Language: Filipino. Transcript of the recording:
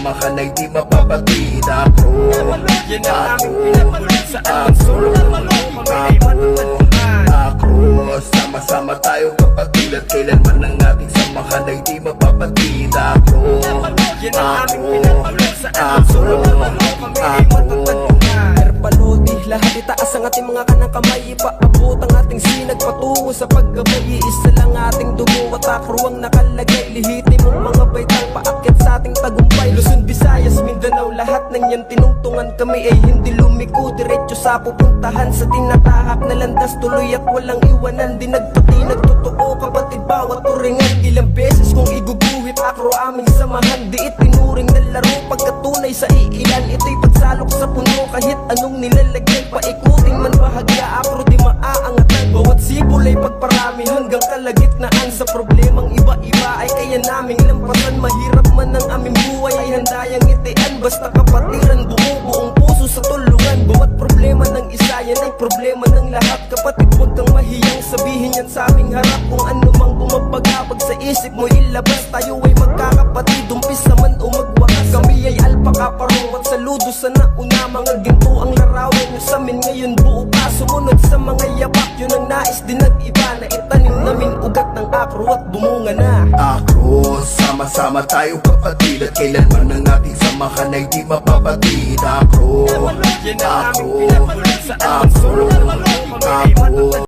samahan ay di mapapatid. Ako, yan ang aming pinagmulan. Saan man sulok ng mulo, kami ay matatagpuan. ako, sama-sama tayong kapatid. At kailanman ang ating samahan ay di mapapatid. Ako, yan ang aming pinagmulan. Saan man sulok ng mulo, kami ay matatagpuan. Palodi, lahat itaas ang ating mga kanang kamay. Ipaabot ang ating sinag patungo sa paggabay. Isa lang ating dugo at akro ang nakalagay. Lihitin mong mga baitang paakyat sa ating tagumpay. Luzon, Visayas, Mindanao, lahat ng yan tinungtungan. Kami ay hindi lumiko, diretso sa pupuntahan. Sa tinatahak na landas, tuloy at walang iwanan. Di nagpatinag, totoo kapatid, bawat turingan. Ilang beses kong iguguhit, akro aming samahan. Di itinuring na laro, pagkatunay sa iilan. Ito'y pagsalok sa puno, kahit anong nilalagay. Paikutin man bahagya, akro di maaangatan. Bawat sibol ay pagparami hanggang kalagitnaan. Sa problemang iba-iba ay kaya naming lampasan. Mahirap man ang aming buhay ay handayang itian. Basta kapatiran, bumubuong puso sa tulungan. Bawat problema ng isa yan ay problema ng lahat. Kapatid, huwag kang mahiyang sabihin yan sa aming harap. Kung ano mang bumabagabag sa isip mo ilabas. Tayo ay magkakapatid, umpisa man o magwakas. Kami ay alpaka parong at saludo sa nauna. Mga ginto ang larawan nyo sa amin ngayon buo pa. Sumunod sa mga yapak, yun ang nais din nag-iba. Na itanim namin ugat ng akro at bumunga na. ako, sama-sama tayong kapatid. At kailanman ang ating samahan ay di mapapatid. Ako, Yan ang aming pinagmulan. Saan man sulok ng mulo, kami ay matatagpuan.